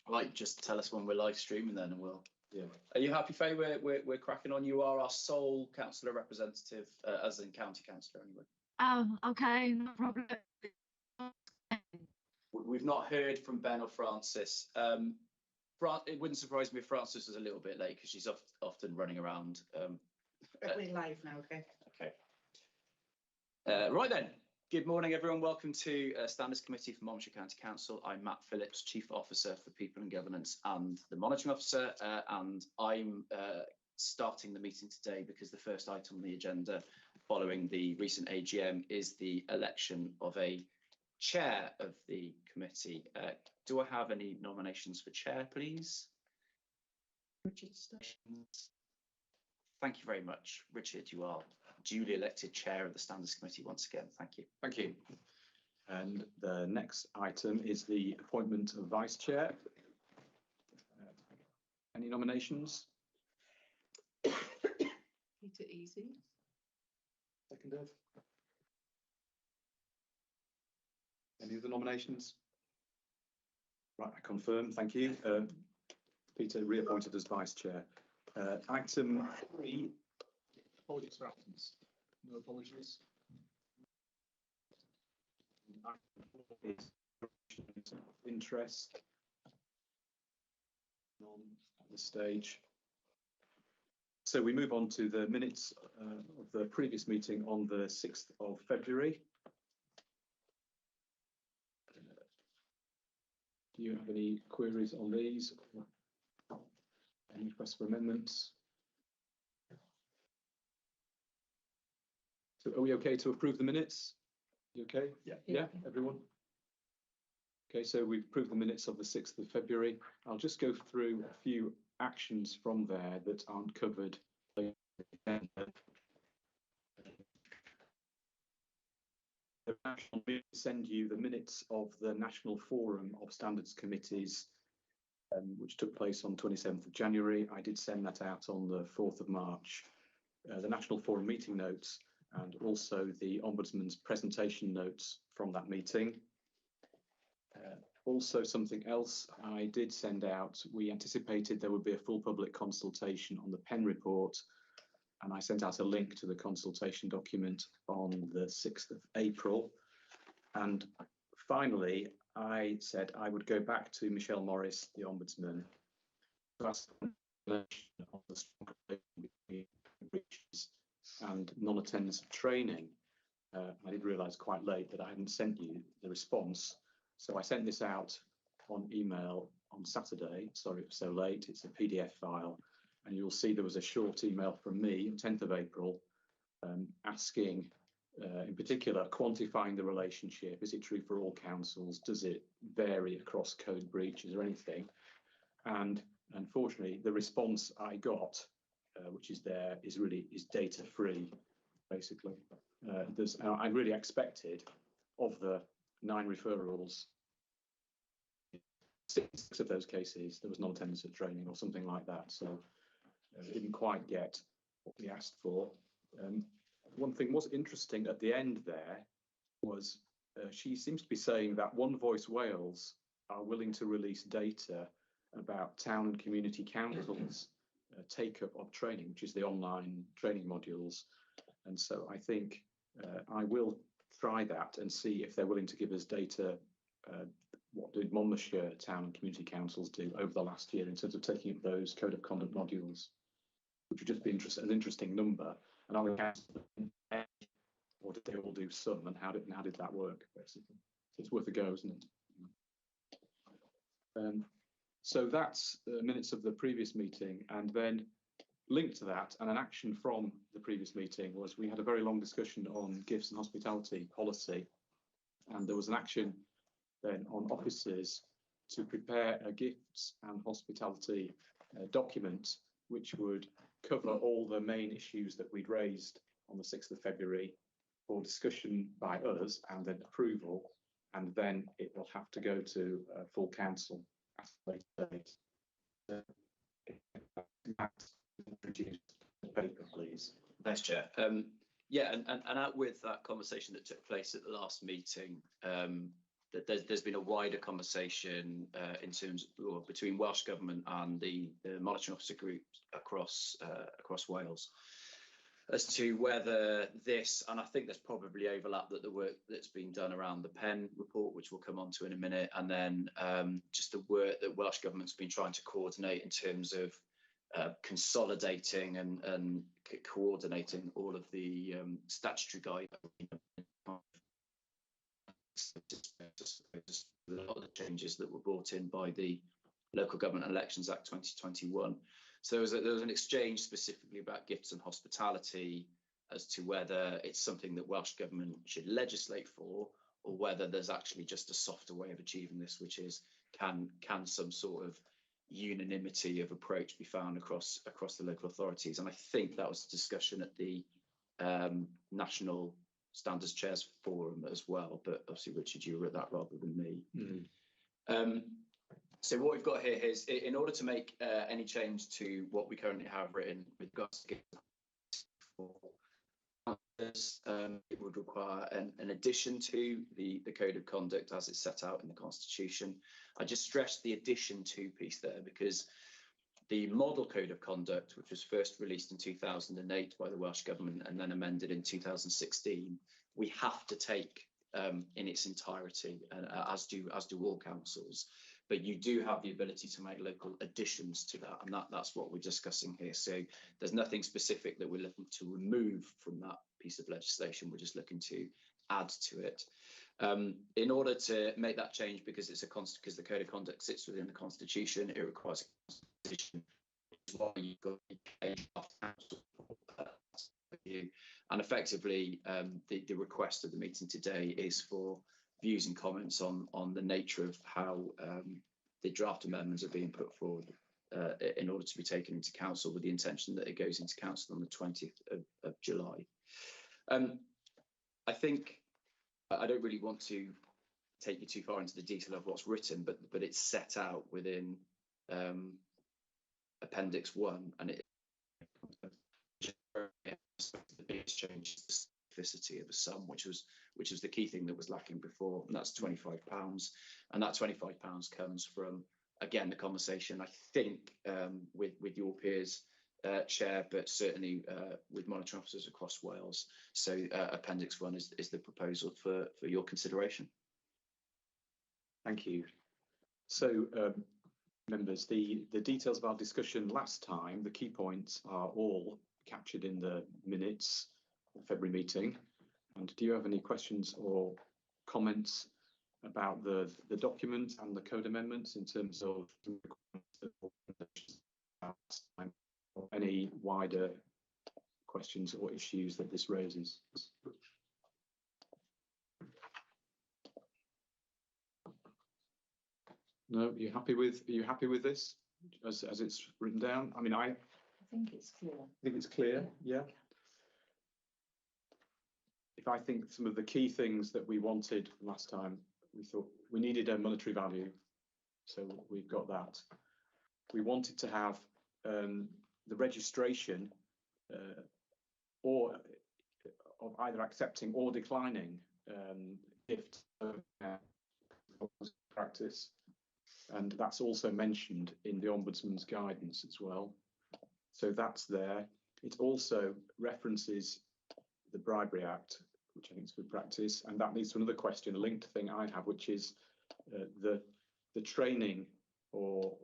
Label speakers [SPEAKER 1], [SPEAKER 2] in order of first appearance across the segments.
[SPEAKER 1] Right, just tell us when we're live streaming then, and we'll.
[SPEAKER 2] Yeah.
[SPEAKER 1] Are you happy, Faye? We're cracking on. You are our sole councillor representative, as in county councillor, anyway.
[SPEAKER 3] Oh, okay, no problem.
[SPEAKER 1] We've not heard from Ben or Francis. It wouldn't surprise me if Francis was a little bit late because she's often running around.
[SPEAKER 4] We're live now, okay?
[SPEAKER 1] Okay. Right then. Good morning, everyone. Welcome to Standards Committee for Monmouthshire County Council. I'm Matt Phillips, Chief Officer for People and Governance and the Monitoring Officer, and I'm starting the meeting today because the first item on the agenda following the recent AGM is the election of a chair of the committee. Do I have any nominations for chair, please? Richard Stations. Thank you very much, Richard. You are duly elected chair of the Standards Committee once again. Thank you.
[SPEAKER 2] Thank you. And the next item is the appointment of vice chair. Any nominations?
[SPEAKER 4] Peter Easy.
[SPEAKER 2] Seconded. Any other nominations? Right, I confirm. Thank you. Peter reappointed as vice chair. Item 3.
[SPEAKER 5] Apologies for absence. No apologies.
[SPEAKER 2] Is interest. None at this stage. So we move on to the minutes of the previous meeting on the 6th of February. Do you have any queries on these? Any requests for amendments? So are we okay to approve the minutes? You okay? Yeah, everyone? Okay, so we've approved the minutes of the 6th of February. I'll just go through a few actions from there that aren't covered. I'll send you the minutes of the National Forum of Standards Committees, which took place on 27th of January. I did send that out on the 4th of March. The National Forum meeting notes and also the Ombudsman's presentation notes from that meeting. Also, something else I did send out, we anticipated there would be a full public consultation on the Penn report, and I sent out a link to the consultation document on the 6th of April. And finally, I said I would go back to Michelle Morris, the Ombudsman, to ask on the strong breaches and non-attendance of training. I did realise quite late that I hadn't sent you the response. So I sent this out on email on Saturday. Sorry it was so late. It's a PDF file. And you'll see there was a short email from me on 10th of April asking, in particular, quantifying the relationship. Is it true for all councils? Does it vary across code breaches or anything? And unfortunately, the response I got, which is there, is data free, basically. I really expected of the 9 referrals, 6 of those cases, there was non-attendance at training or something like that. So we didn't quite get what we asked for. One thing was interesting at the end there was she seems to be saying that One Voice Wales are willing to release data about town and community councils take up of training, which is the online training modules. And so I think I will try that and see if they're willing to give us data. What did Monmouthshire town and community councils do over the last year in terms of taking up those code of conduct modules, which would just be an interesting number. And are the councils, or did they all do some, and how did that work, basically? So it's worth a go, isn't it? So that's the minutes of the previous meeting, and then linked to that, and an action from the previous meeting was we had a very long discussion on gifts and hospitality policy, and there was an action then on officers to prepare a gifts and hospitality document which would cover all the main issues that we'd raised on the 6th of February for discussion by us and then approval, and then it will have to go to full council at a later date. Paper, please.
[SPEAKER 1] Thanks, Chair. Yeah, and out with that conversation that took place at the last meeting, that there's been a wider conversation in terms or between Welsh Government and the monitoring officer groups across Wales as to whether this, and I think there's probably overlap that the work that's been done around the Penn report, which we'll come on to in a minute, and then just the work that Welsh Government's been trying to coordinate in terms of consolidating and coordinating all of the statutory guidelines. A lot of the changes that were brought in by the Local Government Elections Act 2021. So there was an exchange specifically about gifts and hospitality as to whether it's something that Welsh Government should legislate for, or whether there's actually just a softer way of achieving this, which is can some sort of unanimity of approach be found across the local authorities. And I think that was a discussion at the National Standards Chairs Forum as well, but obviously Richard, you were at that rather than me. So what we've got here is, in order to make any change to what we currently have written with regards to it would require an addition to the Code of Conduct as it's set out in the Constitution. I just stressed the addition to piece there because the Model Code of Conduct, which was first released in 2008 by the Welsh Government and then amended in 2016, we have to take in its entirety, as do all councils. But you do have the ability to make local additions to that, and that's what we're discussing here. So there's nothing specific that we're looking to remove from that piece of legislation. We're just looking to add to it. In order to make that change, because the Code of Conduct sits within the Constitution, it requires a constitution, which is why you've got a council. And effectively, the request of the meeting today is for views and comments on the nature of how the draft amendments are being put forward in order to be taken into council, with the intention that it goes into council on the 20th of July. I think I don't really want to take you too far into the detail of what's written, but it's set out within Appendix 1, and the biggest change is the specificity of a sum, which was the key thing that was lacking before, and that's £25. And that £25 comes from, again, the conversation, I think, with your peers, Chair, but certainly with monitoring officers across Wales. So Appendix 1 is the proposal for your consideration.
[SPEAKER 2] Thank you. So, members, the details of our discussion last time, the key points are all captured in the minutes of February meeting. And do you have any questions or comments about the document and the code amendments in terms of or any wider questions or issues that this raises? No, are you happy with this as it's written down? I mean, I
[SPEAKER 4] think it's clear.
[SPEAKER 2] think it's clear, yeah. If I think some of the key things that we wanted last time, we thought we needed a monetary value, so we've got that. We wanted to have the registration or of either accepting or declining gift practice, and that's also mentioned in the Ombudsman's guidance as well. So that's there. It also references the Bribery Act, which I think is good practice, and that leads to another question, a linked thing I have, which is the training or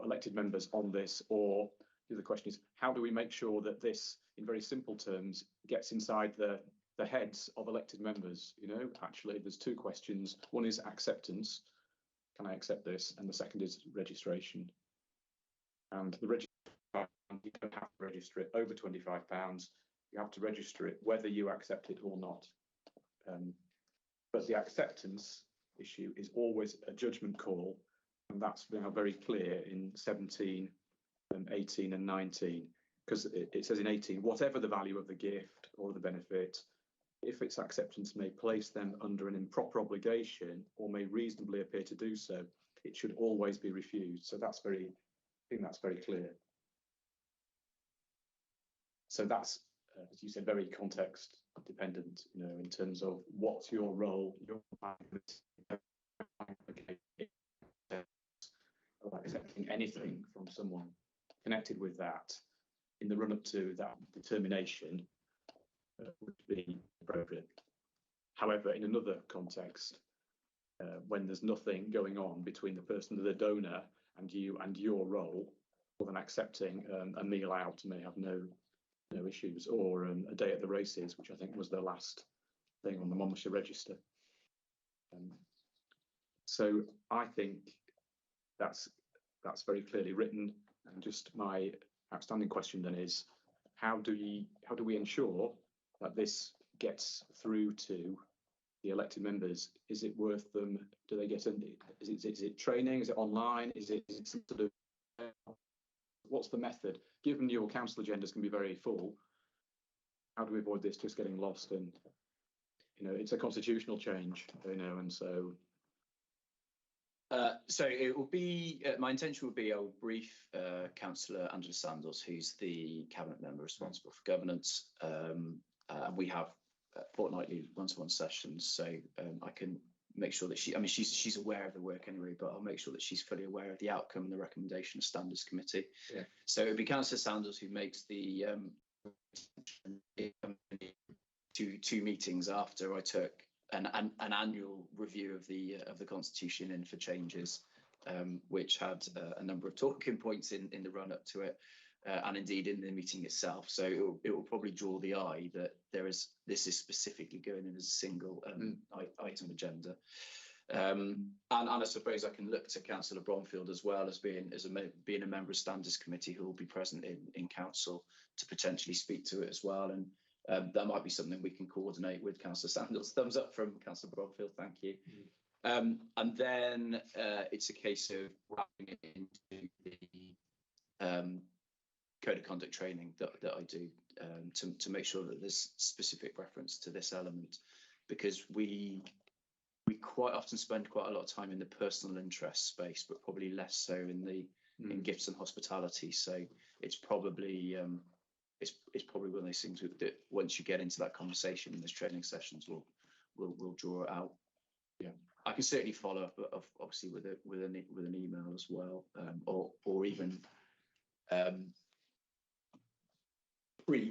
[SPEAKER 2] elected members on this, or the other question is, how do we make sure that this, in very simple terms, gets inside the heads of elected members? You know, actually, there's two questions. One is acceptance. Can I accept this? And the second is registration. And the registration, you don't have to register it over £25. You have to register it whether you accept it or not. But the acceptance issue is always a judgment call, and that's now very clear in 17, 18 and 19, because it says in 18, whatever the value of the gift or the benefit, if its acceptance may place them under an improper obligation or may reasonably appear to do so, it should always be refused. So that's I think that's very clear. So that's as you said, very context dependent, you know, in terms of what's your role, your accepting anything from someone connected with that in the run up to that determination would be appropriate. However, in another context, when there's nothing going on between the person, the donor, and you and your role, more than accepting a meal out may have no issues, or a day at the races, which I think was the last thing on the Monmouthshire Register. So I think that's very clearly written. And just my outstanding question then is, how do we ensure that this gets through to the elected members? Is it worth them? Do they get in? Is it training? Is it online? Is it sort of, what's the method? Given your council agendas can be very full, how do we avoid this just getting lost? And you know, it's a constitutional change, you know, and so.
[SPEAKER 1] So it will be, my intention would be, I will brief Councillor Angela Sandals, who's the cabinet member responsible for governance. We have fortnightly one-to-one sessions, so I can make sure that she's aware of the work anyway, but I'll make sure that she's fully aware of the outcome and the recommendation of Standards Committee.
[SPEAKER 2] Yeah.
[SPEAKER 1] So it'll be Councillor Sandals who makes the two meetings after I took an annual review of the Constitution in for changes, which had a number of talking points in the run up to it, and indeed in the meeting itself. So it will probably draw the eye that this is specifically going in as a single item agenda. And I suppose I can look to Councillor Bromfield as well as being a member of Standards Committee who will be present in council to potentially speak to it as well. And that might be something we can coordinate with Councillor Sandals. Thumbs up from Councillor Bromfield, thank you. And then it's a case of wrapping it into the code of conduct training that I do to make sure that there's specific reference to this element, because we quite often spend quite a lot of time in the personal interest space, but probably less so in in gifts and hospitality. So it's probably it's probably one of those things that once you get into that conversation in those training sessions, we'll draw it out.
[SPEAKER 2] Yeah, I
[SPEAKER 1] can certainly follow up, obviously, with an email as well, or even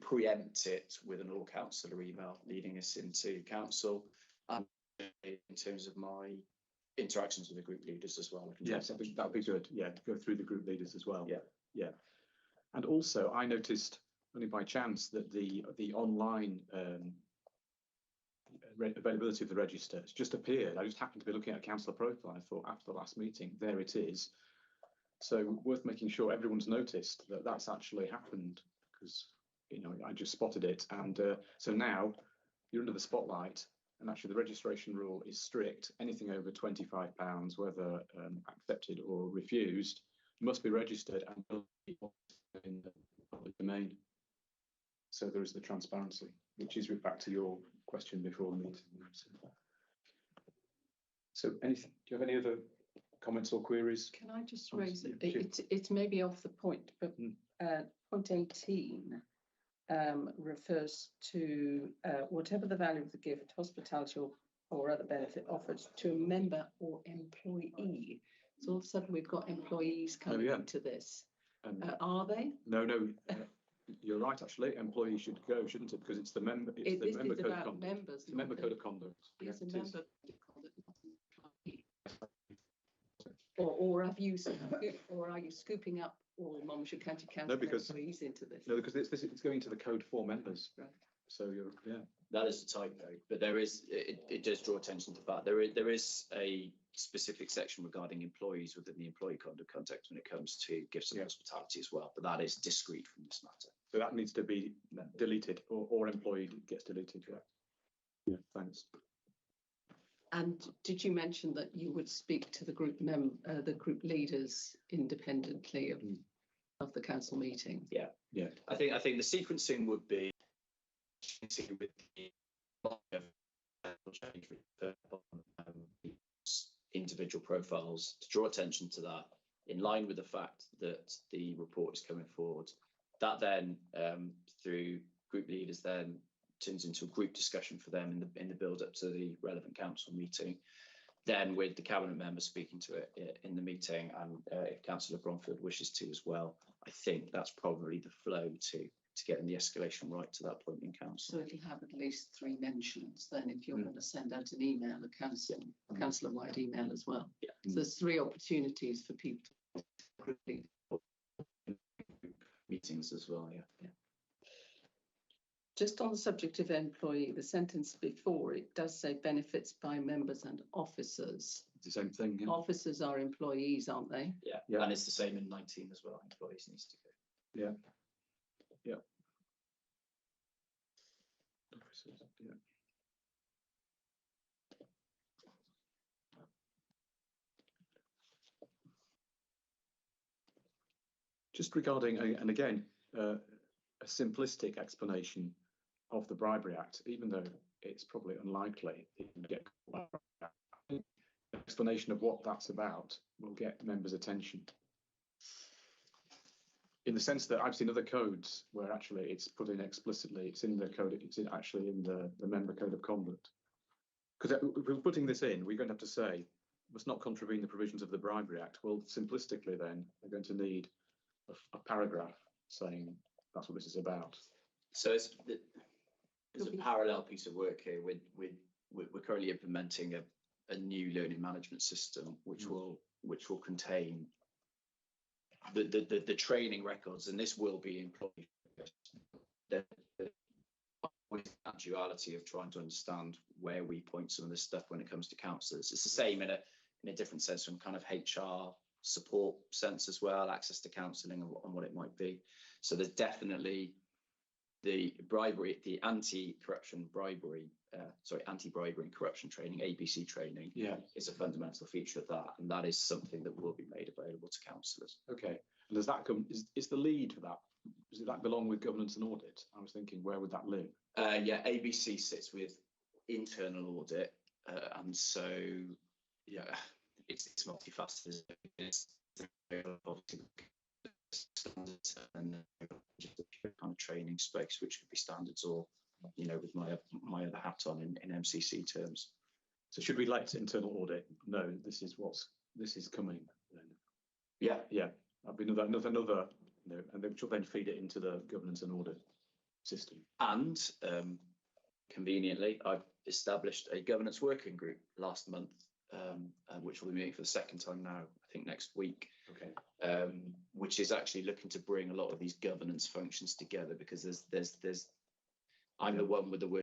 [SPEAKER 1] preempt it with an all councillor email leading us into council, and in terms of my interactions with the group leaders as well.
[SPEAKER 2] Yes, I think that would be good. Yeah, to go through the group leaders as well.
[SPEAKER 1] Yeah.
[SPEAKER 2] And also, I noticed only by chance that the online availability of the register has just appeared. I just happened to be looking at councillor profile. I thought after the last meeting, there it is. So worth making sure everyone's noticed that that's actually happened, because you know I just spotted it, and so now you're under the spotlight. And actually, the registration rule is strict. Anything over £25, whether accepted or refused, must be registered and will be in the public domain. So there is the transparency, which is back to your question before the meeting. So, anything? Do you have any other comments or queries?
[SPEAKER 4] Can I just raise it?
[SPEAKER 2] Yeah,
[SPEAKER 4] It's maybe off the point, but point 18 refers to whatever the value of the gift, hospitality or other benefit offered to a member or employee. So all of a sudden we've got employees coming into this. Are they?
[SPEAKER 2] No. You're right. Actually, employees should go, shouldn't it? Because it's the member. It's the member code of conduct.
[SPEAKER 4] Members.
[SPEAKER 2] It's the member code of conduct.
[SPEAKER 4] It's a member code of conduct, not an employee. Or are you scooping up all Monmouthshire County Council employees into this?
[SPEAKER 2] No, because it's going to the code for members. Right. So
[SPEAKER 1] that is a typo, but there is it does draw attention to the fact there is a specific section regarding employees within the employee conduct context when it comes to gifts and hospitality as well, but that is discrete from this matter.
[SPEAKER 2] So that needs to be deleted, or employee gets deleted. Yeah. Thanks.
[SPEAKER 4] And did you mention that you would speak to the group leaders independently of the council meeting?
[SPEAKER 1] Yeah. I think the sequencing would be with the individual profiles to draw attention to that, in line with the fact that the report is coming forward. That then, through group leaders then turns into a group discussion for them in the build up to the relevant council meeting. Then with the cabinet members speaking to it in the meeting, and if Councillor Bromfield wishes to as well, I think that's probably the flow to getting the escalation right to that point in council.
[SPEAKER 4] So it'll have at least 3 mentions then if you're going to send out an email, a councillor-wide email as well.
[SPEAKER 1] Yeah.
[SPEAKER 4] So there's 3 opportunities for people to
[SPEAKER 1] Meetings as well, yeah.
[SPEAKER 4] Just on the subject of employee, the sentence before it does say benefits by members and officers.
[SPEAKER 2] It's the same thing. Yeah.
[SPEAKER 4] Officers are employees, aren't they?
[SPEAKER 1] Yeah,
[SPEAKER 2] Yeah.
[SPEAKER 1] and it's the same in 19 as well. Employees needs to go.
[SPEAKER 2] Yeah. Yeah. Officers, yeah. Just regarding, and again, a simplistic explanation of the Bribery Act, even though it's probably unlikely it can get an explanation of what that's about will get members' attention. In the sense that I've seen other codes where actually it's put in explicitly, it's in the code, it's actually in the member code of conduct. Because if we're putting this in, we're going to have to say, must not contravene the provisions of the Bribery Act. Well, simplistically then, we're going to need a paragraph saying that's what this is about.
[SPEAKER 1] So there's a parallel piece of work here. We're currently implementing a new learning management system, which will contain the training records, and this will be employed. With that duality of trying to understand where we point some of this stuff when it comes to councillors. It's the same in a different sense from kind of HR support sense as well, access to counselling and what it might be. So there's definitely the bribery, the anti-bribery and corruption training, ABC training, is a fundamental feature of that, and that is something that will be made available to councillors.
[SPEAKER 2] Okay, and does that come? Is the lead for that? Does that belong with governance and audit? I was thinking, where would that live?
[SPEAKER 1] Yeah, ABC sits with internal audit, and so yeah, it's multifaceted. It's standards and kind of training space, which could be standards or, you know, with my other hat on in MCC terms.
[SPEAKER 2] So should we let internal audit know this is coming then?
[SPEAKER 1] Yeah,
[SPEAKER 2] that'd be another, you know, and they should then feed it into the governance and audit system.
[SPEAKER 1] and conveniently, I've established a governance working group last month, which will be meeting for the second time now, I think next week.
[SPEAKER 2] Okay.
[SPEAKER 1] Which is actually looking to bring a lot of these governance functions together, because there's I'm the one with the word